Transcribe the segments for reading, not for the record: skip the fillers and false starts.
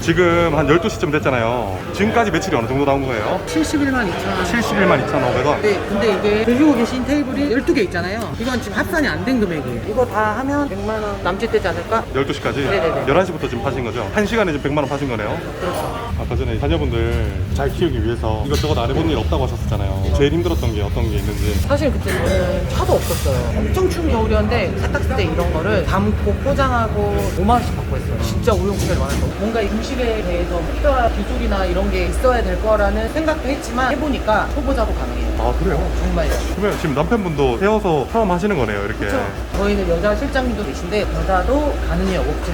지금 한 12시쯤 됐잖아요. 지금까지 매출이 어느 정도 나온 거예요? 71만 2천. 71만 2,500원. 네, 근데 이게 들고 계신 테이블이 12개 있잖아요. 이건 지금 합산이 안 된 금액이에요. 이거 다 하면 100만 원 남짓 되지 않을까? 12시까지? 네네네. 11시부터 지금 파신 거죠? 1시간에 지금 100만 원 파신 거네요? 그렇죠. 아까 전에 자녀분들 잘 키우기 위해서 이것저것 안 해본 일 없다고 하셨잖아요. 제일 힘들었던 게 어떤 게 있는지. 사실 그때 저는 차도 없었어요. 엄청 추운 겨울이었는데 세탁세 이런 거를 담고 포장하고 5만 원씩 받고 했어요. 진짜 우여곡절이 많았어. 뭔가 이 음식에 대해서 필요한 기술이나 이런 게 있어야 될 거라는 생각도 했지만 해보니까 초보자도 가능해요. 아, 그래요? 정말요. 그러면 지금 남편분도 태워서 처음 하시는 거네요, 이렇게. 그렇죠. 저희는 여자 실장님도 계신데 여자도 가능해요. 옥질.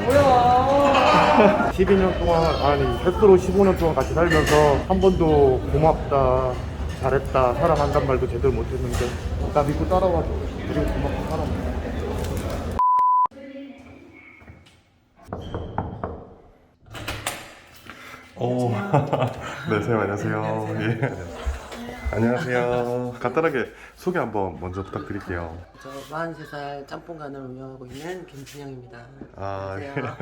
뭐야? 12년 동안 아니 횟수로 15년 동안 같이 살면서 한 번도 고맙다 잘했다 사랑한단 말도 제대로 못했는데 나 믿고 따라와줘 그리고 고맙고 사랑해. 오, 네, 선생님 안녕하세요. 예. 안녕하세요. 간단하게 소개 한번 먼저 부탁드릴게요. 저 43살 짬뽕간을 운영하고 있는 김준영입니다. 아, 안녕하세요.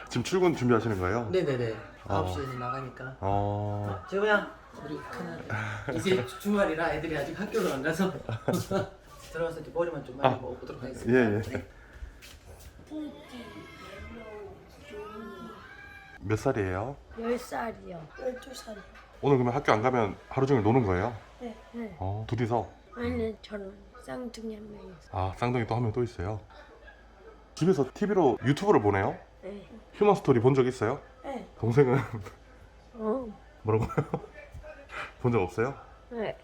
지금 출근 준비하시는 거예요? 네네네. 9시에 나가니까. 지호야, 우리 큰아들. 이제 주말이라 애들이 아직 학교를 안 가서 들어가서 이제 머리만 좀 많이 먹어보도록 하겠습니다. 예, 예. 네. 몇 살이에요? 10살이요. 12살이요. 오늘 그러면 학교 안 가면 하루 종일 노는 거예요? 네. 네. 둘이서? 아니, 저는 쌍둥이 한 명 있어요. 아, 쌍둥이 또 한 명 또 있어요? 집에서 TV로 유튜브를 보네요? 네. 휴먼 스토리 본 적 있어요? 네. 동생은 어. 뭐라고요? 본 적 없어요? 네.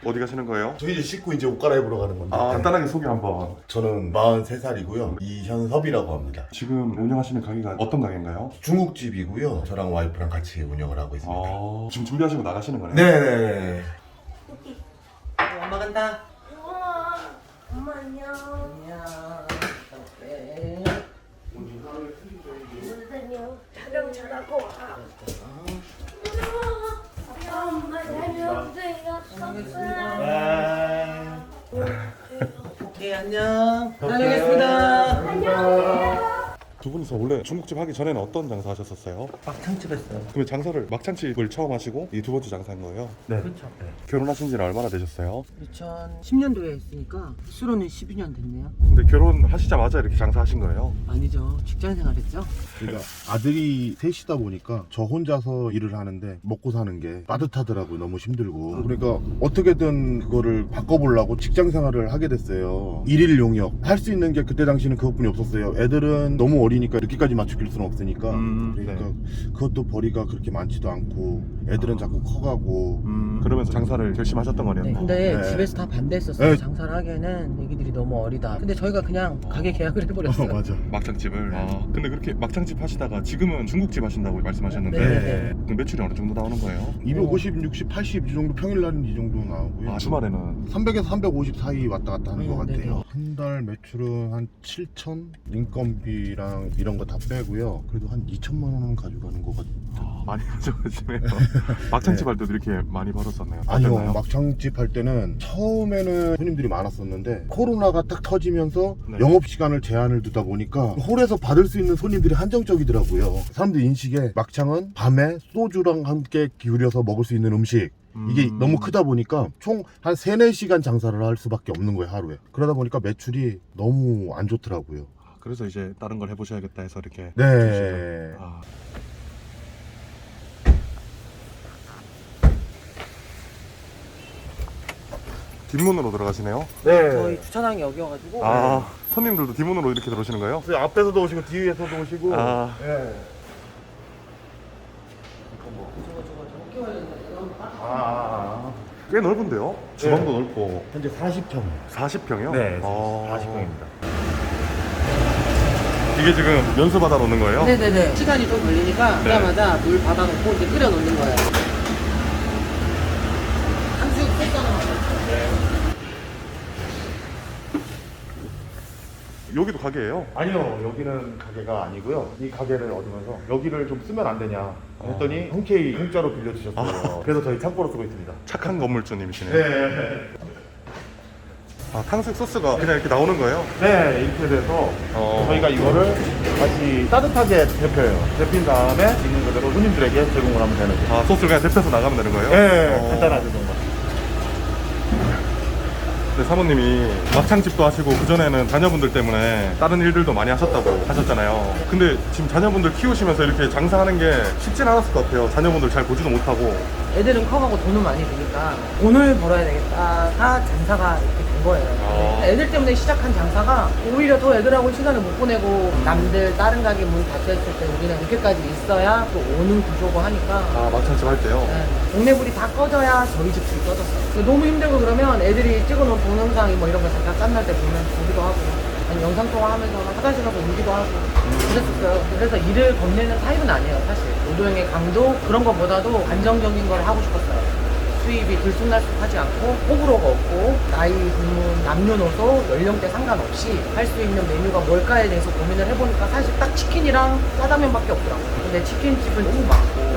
어디 가시는 거예요? 저 이제 씻고 이제 옷 갈아입으러 가는 건데 간단하게 소개 한번. 저는 43살이고요 이현섭이라고 합니다. 지금 운영하시는 가게가 어떤 가게인가요? 중국집이고요 저랑 와이프랑 같이 운영을 하고 있습니다. 지금 준비하시고 나가시는 거네요? 네네네. 엄마 간다. 우와. 엄마 안녕. 안녕. 네. 안녕. 촬영 잘하고 와. 엄마 다녀오세요. 오케이, 안녕. 다녀오겠습니다. 두 분이서 원래 중국집 하기 전에는 어떤 장사 하셨었어요? 막창집 했어요. 그러면 장사를 막창집을 처음 하시고 이 두 번째 장사인 거예요? 네. 그렇죠. 결혼하신 지는 얼마나 되셨어요? 2010년도에 했으니까 수로는 12년 됐네요. 근데 결혼하시자마자 이렇게 장사하신 거예요? 아니죠. 직장 생활했죠. 그러니까 아들이 셋이다 보니까 저 혼자서 일을 하는데 먹고 사는 게 빠듯하더라고요. 너무 힘들고 그러니까 어떻게든 그거를 바꿔보려고 직장 생활을 하게 됐어요. 일일 용역 할 수 있는 게 그때 당시는 그것뿐이 없었어요. 애들은 너무 어리니까 늦게까지 맞추길 수는 없으니까 그러니까 그것도 벌이가 그렇게 많지도 않고 애들은 자꾸 커가고 그러면서 장사를 결심하셨던 거네요? 네, 근데 네. 집에서 다 반대했었어요. 네. 장사를 하기에는 애기들이 너무 어리다. 근데 저희가 그냥 가게 계약을 해버렸어요. 맞아. 막창집을? 근데 그렇게 막창집 하시다가 지금은 중국집 하신다고 말씀하셨는데 네. 그 매출이 어느 정도 나오는 거예요? 250, 60, 80 이 정도 평일날은 이 정도 나오고요. 주말에는? 300에서 350 사이 왔다 갔다 하는 것 네네. 같아요. 한 달 매출은 한 7천? 인건비랑 이런 거 다 빼고요. 그래도 한 2천만 원은 가져가는 것 같아요. 많이 가져가시네요. 막창집 할 때도 이렇게 많이 벌었었나요? 아니요, 어땠나요? 막창집 할 때는 처음에는 손님들이 많았었는데 코로나가 딱 터지면서 네. 영업시간을 제한을 두다 보니까 홀에서 받을 수 있는 손님들이 한정적이더라고요. 사람들 인식에 막창은 밤에 소주랑 함께 기울여서 먹을 수 있는 음식, 이게 너무 크다 보니까 총 한 3-4시간 장사를 할 수밖에 없는 거예요, 하루에. 그러다 보니까 매출이 너무 안 좋더라고요. 그래서 이제 다른 걸 해보셔야겠다 해서 이렇게 네. 뒷문으로 들어가시네요? 네. 저희 주차장이 여기여가지고 손님들도 뒷문으로 이렇게 들어오시는 거예요? 앞에서도 오시고 뒤에서도 오시고. 네. 꽤 넓은데요? 주방도 넓고 현재 40평. 40평이요? 네, 40평입니다. 이게 지금 연수 받아 놓는 거예요? 네네네. 시간이 좀 걸리니까 그자마자 물 받아놓고 이제 끓여 놓는 거예요. 한수 끓여놓은 여기도 가게예요? 아니요, 여기는 가게가 아니고요. 이 가게를 얻으면서 여기를 좀 쓰면 안 되냐 했더니 흔쾌히 공짜로 빌려주셨어요. 그래서 저희 창고로 쓰고 있습니다. 착한 건물주님이시네요. 네. 아, 탕수육 소스가 그냥 이렇게 나오는 거예요? 네, 이렇게 돼서 저희가 이거를 다시 따뜻하게 데펴요. 데핀 다음에 있는 그대로 손님들에게 제공을 하면 되는 거예요. 아, 소스를 그냥 데펴서 나가면 되는 거예요? 네, 간단하죠, 정말. 근데 사모님이 막창집도 하시고 그전에는 자녀분들 때문에 다른 일들도 많이 하셨다고 하셨잖아요. 근데 지금 자녀분들 키우시면서 이렇게 장사하는 게 쉽진 않았을 것 같아요. 자녀분들 잘 보지도 못하고. 애들은 커가고 돈은 많이 드니까 돈을 벌어야 되겠다가 장사가 이렇게 된 거예요. 애들 때문에 시작한 장사가 오히려 더 애들하고 시간을 못 보내고 남들 다른 가게 문 닫혀있을 때 우리는 이렇게까지 있어야 또 오는 구조고 하니까 아, 막창집 할 때요? 네, 동네 불이 다 꺼져야 저희 집 불이 꺼졌어요. 너무 힘들고 그러면 애들이 찍어놓은 동영상이 뭐 이런 거 잠깐 짠날 때 보면 보기도 하고 아니 영상통화하면서 화장실 가서 울기도 하고 그랬었어요. 그래서 일을 겁내는 타입은 아니에요 사실. 노동의 강도 그런 것보다도 안정적인 걸 하고 싶었어요. 수입이 들쑥날쑥하지 않고 호불호가 없고 나이, 불문, 남녀노소, 연령대 상관없이 할 수 있는 메뉴가 뭘까에 대해서 고민을 해보니까 사실 딱 치킨이랑 짜장면밖에 없더라고요. 근데 치킨집은 너무 많고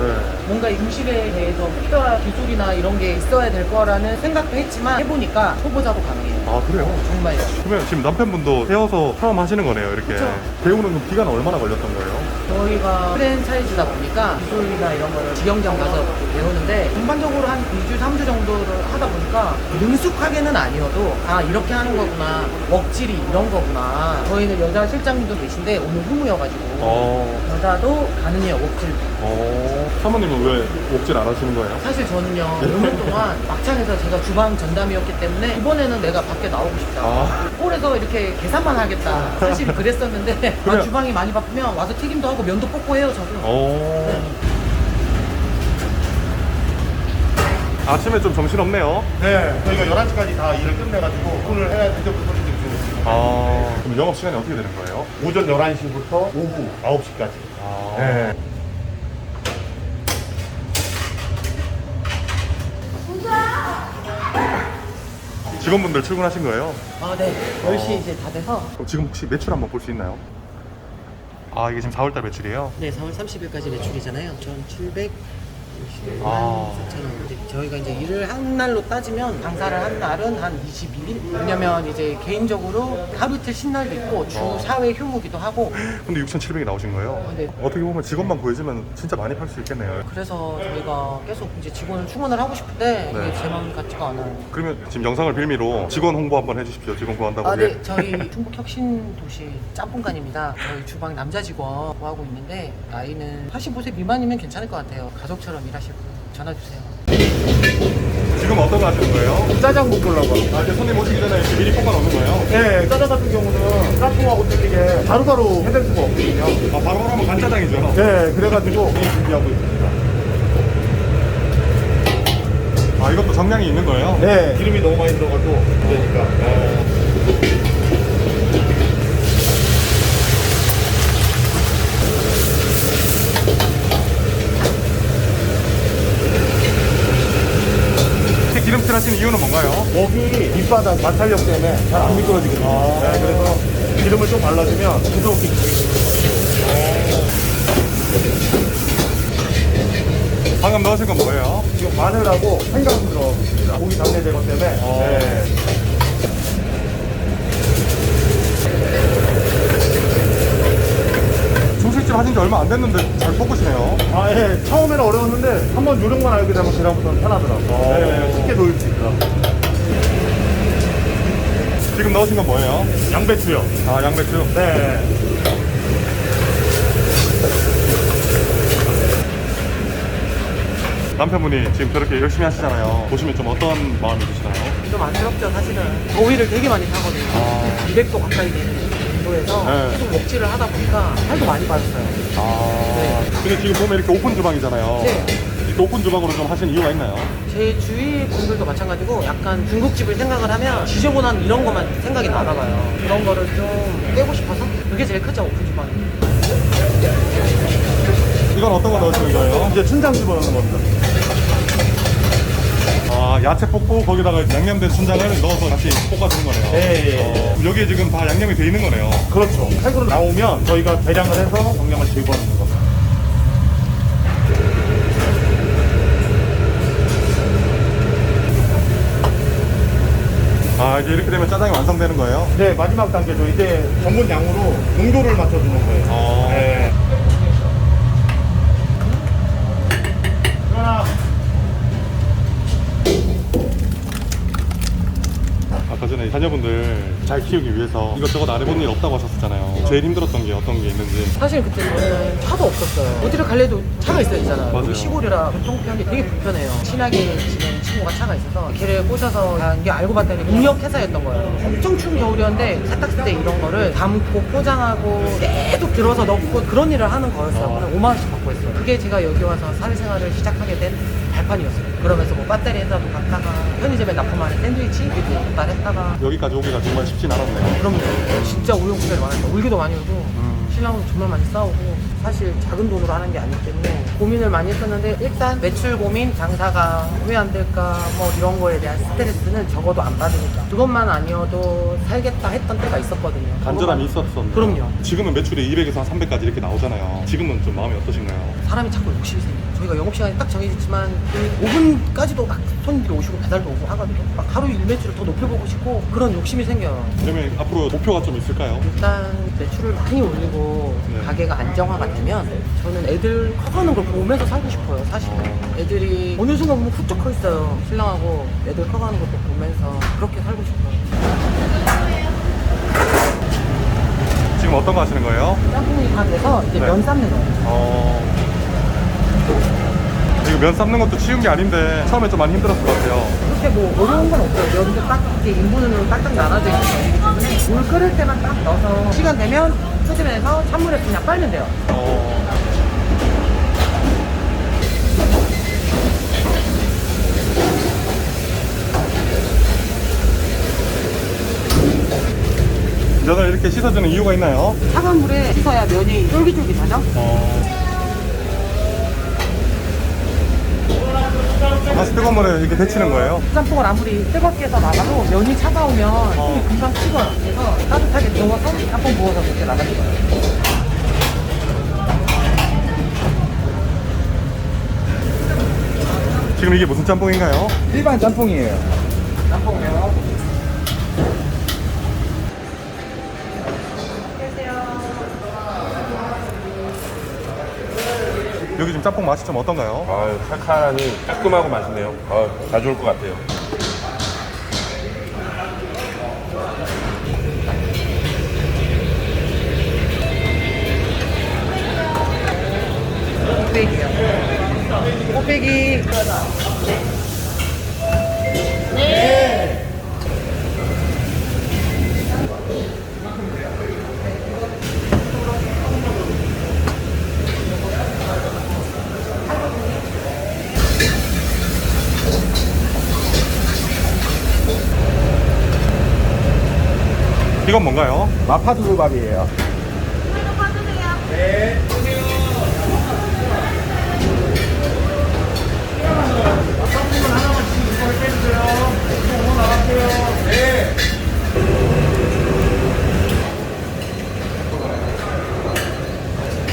뭔가 음식에 대해서 필요한 기술이나 이런 게 있어야 될 거라는 생각도 했지만 해보니까 초보자도 가능해요. 아, 그래요? 정말요. 그러면 지금 남편분도 세워서 처음 하시는 거네요, 이렇게. 그쵸. 배우는 그 기간은 얼마나 걸렸던 거예요? 저희가 프랜차이즈다 보니까 기술이나 이런 거를 직영점 가서 배우는데 전반적으로 한 2주, 3주 정도를 하다 보니까 능숙하게는 아니어도 아 이렇게 하는 거구나 먹질이 이런 거구나. 저희는 여자 실장님도 계신데 오늘 후무여가지고 여자도 가능해요 먹질도. 사모님은 왜 옥질 안 하시는 거예요? 사실 저는요 5년 동안 막창에서 제가 주방 전담이었기 때문에 이번에는 내가 밖에 나오고 싶다. 홀에서 이렇게 계산만 하겠다. 사실 그랬었는데 그래요? 주방이 많이 바쁘면 와서 튀김도 하고 면도 뽑고 해요 저도. 아침에 좀 정신없네요. 네, 저희가 11시까지 다 일을 끝내가지고 오늘 해야 대접부 손님들이 들어오시고 그럼 영업시간이 어떻게 되는 거예요? 오전 11시부터 오후 9시까지. 네. 직원분들 출근하신 거예요? 아, 네. 10시 이제 다 돼서. 그럼 지금 혹시 매출 한번 볼 수 있나요? 아, 이게 지금 4월달 매출이에요? 네, 4월 30일까지 매출이잖아요. 1,700. 4,000원. 근데 저희가 이제 일을 한 날로 따지면 장사를 한 날은 한 21일? 왜냐면 이제 개인적으로 하루 이틀 쉰 날도 있고 주 4회 휴무기도 하고. 근데 6,700이 나오신 거예요? 네. 어떻게 보면 직원만 구해주면 진짜 많이 팔 수 있겠네요. 그래서 저희가 계속 이제 직원을 충원을 하고 싶은데 네. 이게 제 마음 같지가 않아요. 그러면 지금 영상을 빌미로 직원 홍보 한번 해주십시오. 직원 구한다고. 아, 네. 저희 충북혁신도시 짬뽕간입니다. 저희 주방 남자 직원 구하고 있는데 나이는 85세 미만이면 괜찮을 것 같아요. 가족처럼 일하실 분 전화 주세요. 지금 어떤 거 하시는 거예요? 짜장 볶으려고 합니다. 아, 이제 손님 오시기 전에 이렇게 미리 볶아 놓는 거예요? 네, 짜장 같은 경우는 짬뽕하고 틀리게 바로바로 해낼 수가 없거든요. 아, 바로 하면 간짜장이죠? 네, 그래가지고 준비하고 있습니다. 아, 이것도 정량이 있는 거예요? 네, 기름이 너무 많이 들어가도 안 되니까. 이렇게 기름칠 하시는 이유는 뭔가요? 여기 밑바닥 마찰력 때문에 잘 안 미끄러지거든요. 네, 그래서 기름을 좀 발라주면 부드럽게 방금 넣으신 건 뭐예요? 지금 마늘하고 생강 들어가고 있습니다. 고기 잡내 제거 때문에. 네. 중식집 하신 지 얼마 안 됐는데 잘 볶으시네요. 아, 예. 처음에는 어려웠는데 한번 요령만 알게 되면 그다음부터는 편하더라고요. 네, 쉽게 돌릴 수 있더라고요. 지금 넣으신 건 뭐예요? 양배추요. 아, 양배추? 네. 남편분이 지금 저렇게 열심히 하시잖아요. 보시면 좀 어떤 마음이 드시나요? 좀 안쓰럽죠 사실은. 더위를 되게 많이 타거든요. 200도 가까이 되는 온도에서 네. 계속 먹지를 하다 보니까 살도 많이 빠졌어요. 근데 지금 보면 이렇게 오픈 주방이잖아요. 네. 이렇게 오픈 주방으로 좀 하신 이유가 있나요? 제 주위 분들도 마찬가지고 약간 중국집을 생각을 하면 지저분한 이런 것만 생각이 나나봐요. 그런 거를 좀 깨고 싶어서 그게 제일 크죠 오픈 주방이. 이건 어떤 거 넣으시는 거예요? 이제 춘장 집어넣는 겁니다. 아, 야채 볶고 거기다가 양념된 춘장을 넣어서 같이 볶아주는 거네요. 네. 그럼 여기에 지금 다 양념이 돼 있는 거네요. 그렇죠. 칼국수 나오면 저희가 대량을 해서 정량을 집어넣는 겁니다. 아, 이제 이렇게 되면 짜장이 완성되는 거예요? 네, 마지막 단계죠. 이제 전분 양으로 농도를 맞춰주는 거예요. 네. 아까 전에 자녀분들 잘 키우기 위해서 이것저것 안 해본 일 없다고 하셨잖아요. 제일 힘들었던 게 어떤 게 있는지. 사실 그때는 차도 없었어요. 어디를 갈래도 차가 있어야 되잖아요. 맞아요. 여기 시골이라 교통편이 되게 불편해요. 친하게 지내는 친구가 차가 있어서 걔를 꼬셔서 간 게 알고 봤더니 농협회사였던 거예요. 엄청 추운 겨울이었는데 세탁세 이런 거를 담고 포장하고 계속 들어서 넣고 그런 일을 하는 거였어요. 그래서 5만 원씩 받고 있어요. 그게 제가 여기 와서 사회생활을 시작하게 된 발판이었어요. 그러면서 뭐 배터리 회사도 갔다가 편의점에 납품하는 샌드위치 이렇게 했다가 여기까지 오기가 정말 쉽진 않았네요. 그럼요. 진짜 우여곡절이 많았어요. 울기도 많이 울고 신랑은 정말 많이 싸우고 사실 작은 돈으로 하는 게 아니기 때문에 고민을 많이 했었는데 일단 매출 고민, 장사가 왜 안 될까 뭐 이런 거에 대한 스트레스는 적어도 안 받으니까 그것만 아니어도 살겠다 했던 때가 있었거든요. 간절함이 있었었는데. 그럼요. 지금은 매출이 200에서 한 300까지 이렇게 나오잖아요. 지금은 좀 마음이 어떠신가요? 사람이 자꾸 욕심이 생겨요. 저희가 영업시간이 딱 정해졌지만 그 5분까지도 막 손님들이 오시고 배달도 오고 하거든요. 막 하루 일매출을 더 높여보고 싶고 그런 욕심이 생겨요. 그러면 앞으로 목표가 좀 있을까요? 일단 매출을 많이 올리고 네. 가게가 안정화가 되면 저는 애들 커가는 걸 보면서 살고 싶어요. 사실 애들이 어느 순간 보면 훌쩍 커 있어요. 신랑하고 애들 커가는 것도 보면서 그렇게 살고 싶어요. 지금 어떤 거 하시는 거예요? 짬뽕이 다 돼서 이제 네. 면 삶는 거예요. 이거 면 삶는 것도 쉬운 게 아닌데 처음에 좀 많이 힘들었을 것 같아요. 그렇게 뭐 어려운 건 없어요. 면도 딱 이렇게 인분으로 딱딱 나눠져 있는 거기 때문에 물 끓을 때만 딱 넣어서 시간 되면 끄집어내서 찬물에 그냥 빨면 돼요. 면을 이렇게 씻어주는 이유가 있나요? 차가운 물에 씻어야 면이 쫄깃쫄깃하죠? 다시 뜨거운 물에 이렇게 데치는 거예요? 짬뽕을 아무리 뜨겁게 해서 나가도 면이 차가우면 손이 금방 식어요. 그래서 따뜻하게 데워서 짬뽕 부어서 그렇게 나가는 거예요. 지금 이게 무슨 짬뽕인가요? 일반 짬뽕이에요. 짬뽕이요. 여기 지금 짬뽕 맛이 좀 어떤가요? 칼칼하니 깔끔하고 맛있네요. 자주 올 것 같아요. 곱빼기요. 곱빼기. 이건 뭔가요? 마파두부밥이에요.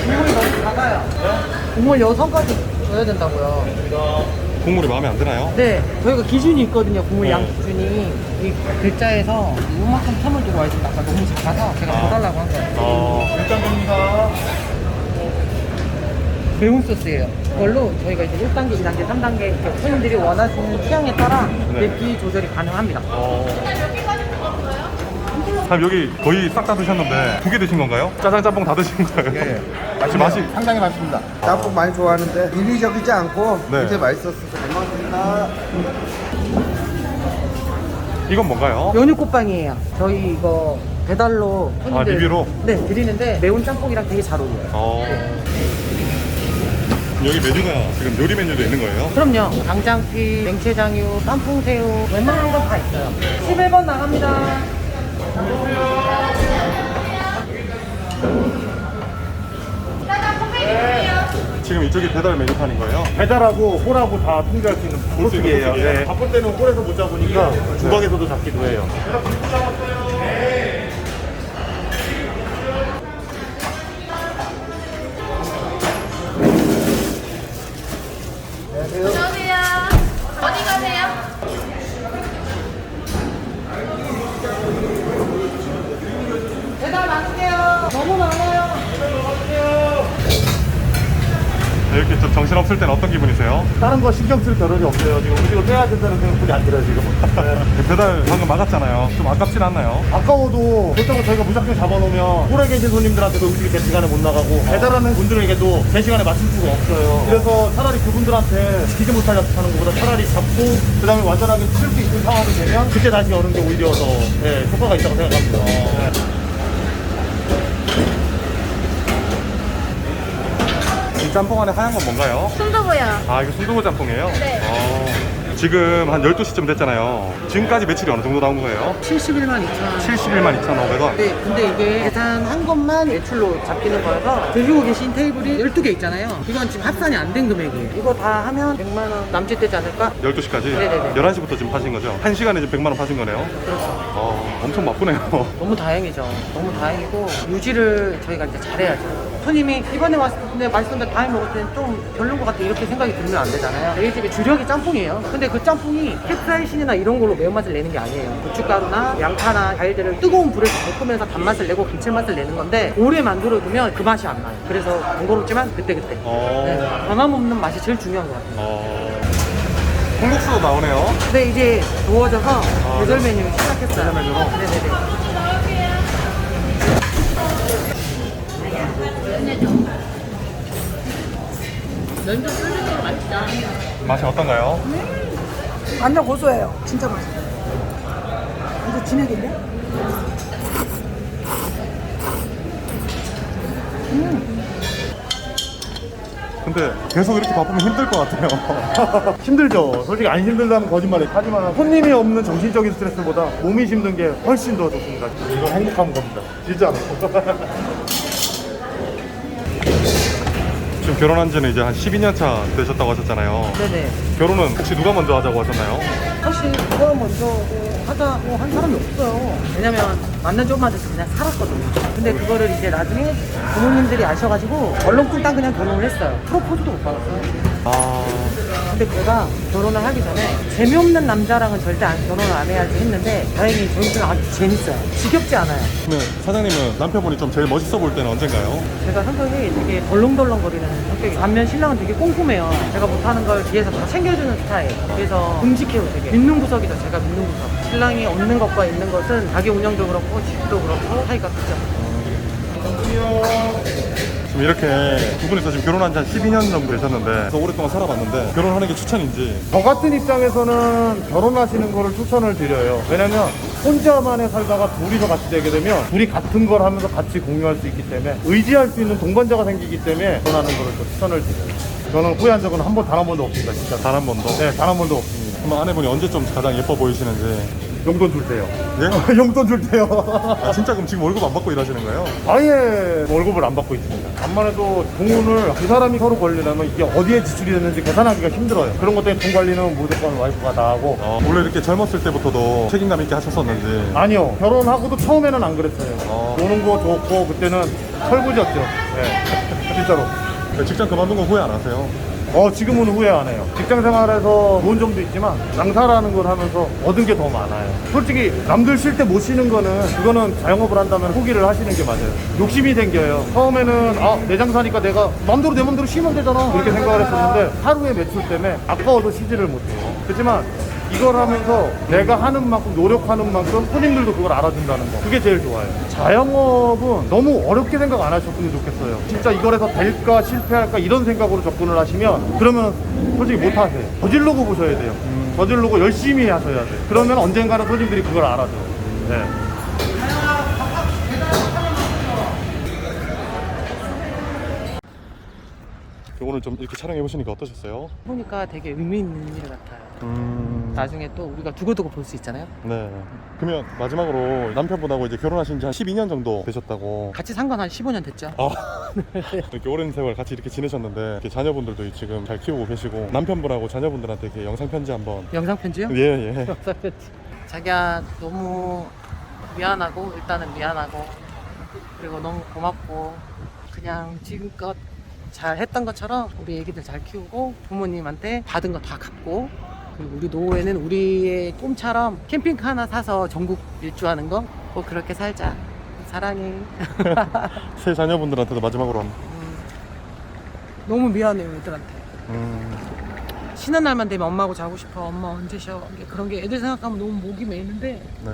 국물이 너무 작아요. 국물 6가지 줘야 된다고요. 국물이 마음에 안 드나요? 네, 저희가 기준이 있거든요. 국물 양 네. 기준이. 이 글자에서 이만큼 텀을 두고 와있습니다. 아까 너무 작아서 제가 더 달라고 한 거예요. 일단입니다. 매운 소스예요. 그걸로 저희가 이제 1단계, 2단계, 3단계 이렇게 손님들이 원하시는 취향에 따라 네. 맵기 조절이 가능합니다. 사장님 여기 거의 싹 다 드셨는데 2개 드신 건가요? 짜장 짬뽕 다 드신 거예요? 예. 맛이 상당히 맛있습니다. 짬뽕 많이 좋아하는데 이리저리지 않고 네. 굉장히 맛있었어요. 잘 먹었습니다. 이건 뭔가요? 연유꽃빵이에요. 저희 이거 배달로 손님들 리뷰로? 네, 드리는데 매운 짬뽕이랑 되게 잘 어울려요. 여기 메뉴가 지금 요리 메뉴도 있는 거예요? 그럼요. 강장피, 맹채장유, 깐풍새우 웬만한 건 다 있어요. 11번 나갑니다. 지금 이쪽이 배달 메뉴판인 거예요? 배달하고 홀하고 다 통제할 수 있는 볼수 있는 그룹이에요. 그룹이에요? 네. 바쁠 때는 홀에서 못 잡으니까 주방에서도 잡기도 해요. 안녕하세요. 어디 가세요? 좀 정신없을 때는 어떤 기분이세요? 다른 거 신경 쓸 겨를이 없어요. 지금 음식을 빼야 된다는 생각이 안 들어요, 지금. 배달 방금 막았잖아요. 좀 아깝진 않나요? 아까워도 그렇다고 저희가 무작정 잡아놓으면 홀에 계신 손님들한테도 음식이 제 시간에 못 나가고 배달하는 분들에게도 제 시간에 맞출 수가 없어요. 그래서 차라리 그분들한테 지키지 못하게 하는 것보다 차라리 잡고 그 다음에 완전하게 칠 수 있는 상황이 되면 그때 다시 여는 게 오히려 더 효과가 있다고 생각합니다. 네. 이 짬뽕 안에 하얀 건 뭔가요? 순두부요. 아, 이거 순두부 짬뽕이에요? 네. 지금 한 12시쯤 됐잖아요. 지금까지 매출이 어느 정도 나온 거예요? 71만 2천. 71만 2,500원. 네, 근데 이게 계산한 것만 매출로 잡히는 거여서 드시고 계신 테이블이 12개 있잖아요. 이건 지금 합산이 안 된 금액이에요. 이거 다 하면 100만 원 남짓되지 않을까? 12시까지? 네네네. 11시부터 지금 파신 거죠? 1시간에 지금 100만 원 파신 거네요? 그렇죠. 엄청 바쁘네요. 너무 다행이죠. 너무 다행이고 유지를 저희가 이제 잘해야죠. 손님이 이번에 왔을 때 맛있었는데 다음에 먹을 때는 좀 별론 것 같아 이렇게 생각이 들면 안 되잖아요. 저희 집에 주력이 짬뽕이에요. 근데 그 짬뽕이 캡사이신이나 이런 걸로 매운맛을 내는 게 아니에요. 고춧가루나 양파나 과일들을 뜨거운 불에서 볶으면서 단맛을 내고 감칠맛을 내는 건데 오래 만들어두면 그 맛이 안 나요. 그래서 번거롭지만 그때그때 네, 변함없는 맛이 제일 중요한 것 같아요. 콩국수도 나오네요. 근데 이제 더워져서 계절 메뉴 시작했어요. 계절 메뉴로? 네네네. 면접 끓는 거 맛있다. 맛이 어떤가요? 완전 고소해요. 진짜 맛있어요. 완전 진액인데? 근데 계속 이렇게 바쁘면 힘들 것 같아요. 힘들죠. 솔직히 안 힘들다면 거짓말이에요. 하지만 손님이 없는 정신적인 스트레스보다 몸이 힘든 게 훨씬 더 좋습니다. 이건 행복한 겁니다. 진짜로. 지금 결혼한 지는 이제 한 12년 차 되셨다고 하셨잖아요. 네네. 결혼은 혹시 누가 먼저 하자고 하셨나요? 사실 누가 먼저 하자고 한 사람이 없어요. 왜냐면 만난 지 얼마 돼서 그냥 살았거든요. 근데 그거를 이제 나중에 부모님들이 아셔가지고 얼렁뚱땅 그냥 결혼을 했어요. 프로포즈도 못 받았어요. 근데 제가 결혼을 하기 전에 재미없는 남자랑은 절대 결혼을 안 해야지 했는데 다행히 저희는 아주 재밌어요. 지겹지 않아요. 근데 사장님은 남편분이 좀 제일 멋있어 보일 때는 언젠가요? 제가 성격이 되게 덜렁덜렁거리는 성격이 반면 신랑은 되게 꼼꼼해요. 제가 못하는 걸 뒤에서 다 챙겨주는 스타일. 그래서 듬직해요 되게. 믿는 구석이죠. 제가 믿는 구석. 신랑이 없는 것과 있는 것은 가게 운영도 그렇고 집도 그렇고 차이가 크죠. 지금 이렇게 두 분이서 지금 결혼한 지 한 12년 정도 되셨는데 그래서 오랫동안 살아봤는데 결혼하는 게 추천인지. 저 같은 입장에서는 결혼하시는 거를 추천을 드려요. 왜냐면 혼자만에 살다가 둘이서 같이 되게 되면 둘이 같은 걸 하면서 같이 공유할 수 있기 때문에 의지할 수 있는 동반자가 생기기 때문에 결혼하는 거를 좀 추천을 드려요. 저는 후회한 적은 단 한 번도 없습니다. 진짜. 단 한 번도? 네, 단 한 번도 없습니다. 그럼 아내분이 언제 좀 가장 예뻐 보이시는지. 용돈 줄 때요. 예? 용돈 줄 때요. 아, 진짜 그럼 지금 월급 안 받고 일하시는 거예요? 아예 월급을 안 받고 있습니다. 간만 해도 돈을 두 사람이 서로 벌리려면 이게 어디에 지출이 됐는지 계산하기가 힘들어요. 그런 것 때문에 돈 관리는 무조건 와이프가 다 하고. 원래 이렇게 젊었을 때부터도 책임감 있게 하셨었는지. 아니요. 결혼하고도 처음에는 안 그랬어요. 노는 거 좋고 그때는 철부지였죠. 네. 진짜로. 직장 그만둔 거 후회 안 하세요? 지금은 후회 안 해요. 직장 생활에서 좋은 점도 있지만 장사라는 걸 하면서 얻은 게 더 많아요. 솔직히 남들 쉴 때 못 쉬는 그거는 자영업을 한다면 포기를 하시는 게 맞아요. 욕심이 생겨요. 처음에는 내 장사니까 내가 맘대로 내 맘대로 쉬면 되잖아 그렇게 생각을 했었는데 하루의 매출 때문에 아까워서 쉬지를 못해요. 그렇지만 이걸 하면서 내가 하는 만큼 노력하는 만큼 손님들도 그걸 알아준다는 거, 그게 제일 좋아요. 자영업은 너무 어렵게 생각 안 하셨으면 좋겠어요. 진짜 이걸 해서 될까 실패할까 이런 생각으로 접근을 하시면 그러면 솔직히 못 하세요. 저지르고 보셔야 돼요. 저지르고 열심히 하셔야 돼요. 그러면 언젠가는 손님들이 그걸 알아줘요. 네. 오늘 좀 이렇게 촬영해 보시니까 어떠셨어요? 보니까 되게 의미 있는 일 같아요. 나중에 또 우리가 두고두고 볼 수 있잖아요. 네. 그러면 마지막으로 남편분하고 이제 결혼하신 지 한 12년 정도 되셨다고. 같이 산 건 한 15년 됐죠. 이렇게 오랜 세월 같이 이렇게 지내셨는데 이렇게 자녀분들도 지금 잘 키우고 계시고 남편분하고 자녀분들한테 이렇게 영상 편지 한번. 영상 편지요? 예. 영상 편지. 자기야 너무 미안하고 일단은 미안하고 그리고 너무 고맙고 그냥 지금껏 잘 했던 것처럼 우리 애기들 잘 키우고 부모님한테 받은 거 다 갚고 그리고 우리 노후에는 우리의 꿈처럼 캠핑카 하나 사서 전국 일주하는 거 꼭 그렇게 살자. 사랑해. 새 자녀분들한테도 마지막으로 너무 미안해요 애들한테. 쉬는 날만 되면 엄마하고 자고 싶어. 엄마 언제 쉬어? 그런 게 애들 생각하면 너무 목이 메이는데 네.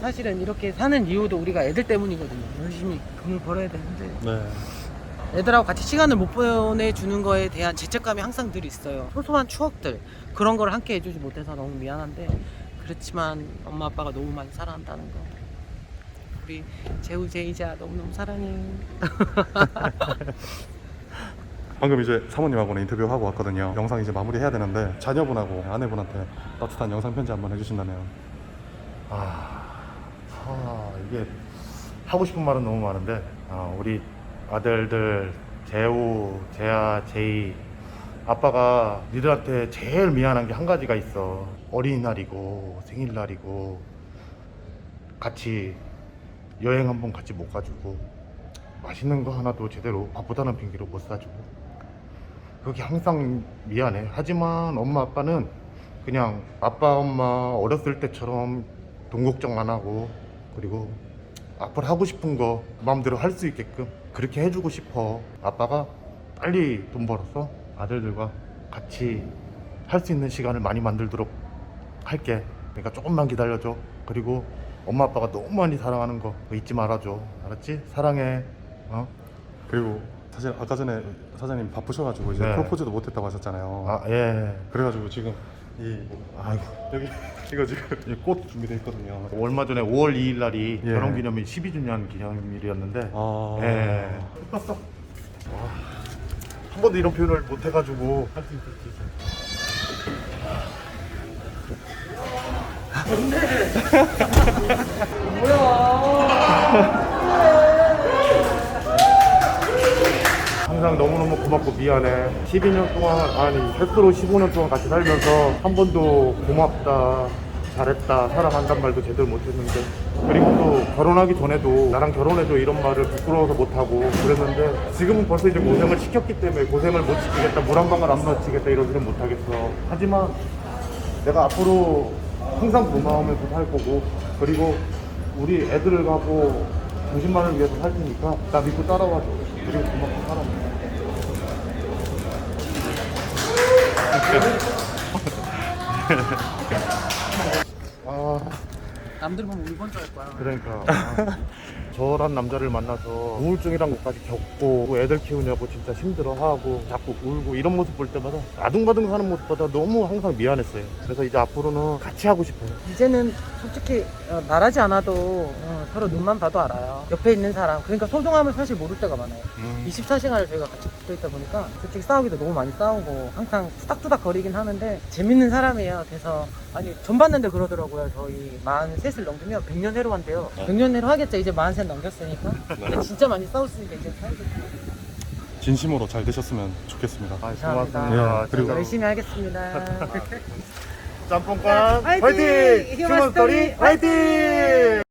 사실은 이렇게 사는 이유도 우리가 애들 때문이거든요. 열심히 돈을 벌어야 되는데 네. 애들하고 같이 시간을 못 보내주는 거에 대한 죄책감이 항상 늘 있어요. 소소한 추억들 그런 걸 함께 해주지 못해서 너무 미안한데 그렇지만 엄마 아빠가 너무 많이 사랑한다는 거 우리 재우 제이자 너무너무 사랑해. 방금 이제 사모님하고는 인터뷰하고 왔거든요. 영상 이제 마무리해야 되는데 자녀분하고 아내분한테 따뜻한 영상 편지 한번 해주신다네요. 이게 하고 싶은 말은 너무 많은데 우리 아들들 재우, 재아, 제이 아빠가 니들한테 제일 미안한 게 한 가지가 있어. 어린이날이고 생일날이고 같이 여행 한번 같이 못 가주고 맛있는 거 하나도 제대로 밥보다는 핑계로 못 사주고 그게 항상 미안해. 하지만 엄마 아빠는 그냥 아빠 엄마 어렸을 때처럼 돈 걱정 안 하고 그리고 앞으로 하고 싶은 거 마음대로 할 수 있게끔 그렇게 해주고 싶어. 아빠가 빨리 돈 벌어서 아들들과 같이 할 수 있는 시간을 많이 만들도록 할게. 그러니까 조금만 기다려줘. 그리고 엄마 아빠가 너무 많이 사랑하는 거 잊지 말아줘. 알았지? 사랑해. 그리고 사실 아까 전에 사장님 바쁘셔가지고 이제 네. 프로포즈도 못했다고 하셨잖아요. 예. 그래가지고 지금 아이고. 여기 이거 지금 이 꽃 준비되어 있거든요. 얼마 전에 5월 2일 날이 예. 결혼기념일 12주년 기념일이었는데 아, 한 번도 이런 표현을 못 해가지고 할 수 있을지. 항상 너무너무 고맙고 미안해. 12년 동안 아니 햇수로 15년 동안 같이 살면서 한 번도 고맙다 잘했다 사랑한단 말도 제대로 못했는데 그리고 또 결혼하기 전에도 나랑 결혼해도 이런 말을 부끄러워서 못하고 그랬는데 지금은 벌써 이제 고생을 시켰기 때문에 고생을 못 지키겠다 물 한 방울 안 마치겠다 이런 소리 못하겠어. 하지만 내가 앞으로 항상 고마우면서 살 거고 그리고 우리 애들하고 당신만을 위해서 살 테니까 나 믿고 따라와줘. 그리고 고맙고 사랑해. 남들 보면 울건 줄 알 거야. 그러니까 저란 남자를 만나서 우울증이란 것까지 겪고 애들 키우냐고 진짜 힘들어하고 자꾸 울고 이런 모습 볼 때마다 아둥바둥 사는 모습보다 너무 항상 미안했어요. 그래서 이제 앞으로는 같이 하고 싶어요. 이제는 솔직히 말하지 않아도 서로 눈만 봐도 알아요. 옆에 있는 사람. 그러니까 소중함을 사실 모를 때가 많아요. 24시간을 저희가 같이 붙어 있다 보니까 솔직히 싸우기도 너무 많이 싸우고 항상 투닥투닥 거리긴 하는데 재밌는 사람이에요. 그래서 아니 전 봤는데 그러더라고요. 저희 43을 넘기면 100년 해로 한대요. 100년 해로 하겠죠. 이제 43 넘겼으니까. 근데 진짜 많이 싸웠으니까 이제 살겠죠. 진심으로 잘 되셨으면 좋겠습니다. 감사합니다. 고맙습니다. 예, 그리고 열심히 하겠습니다. 짬뽕관 화이팅! 화이팅! 휴먼 스토리 화이팅!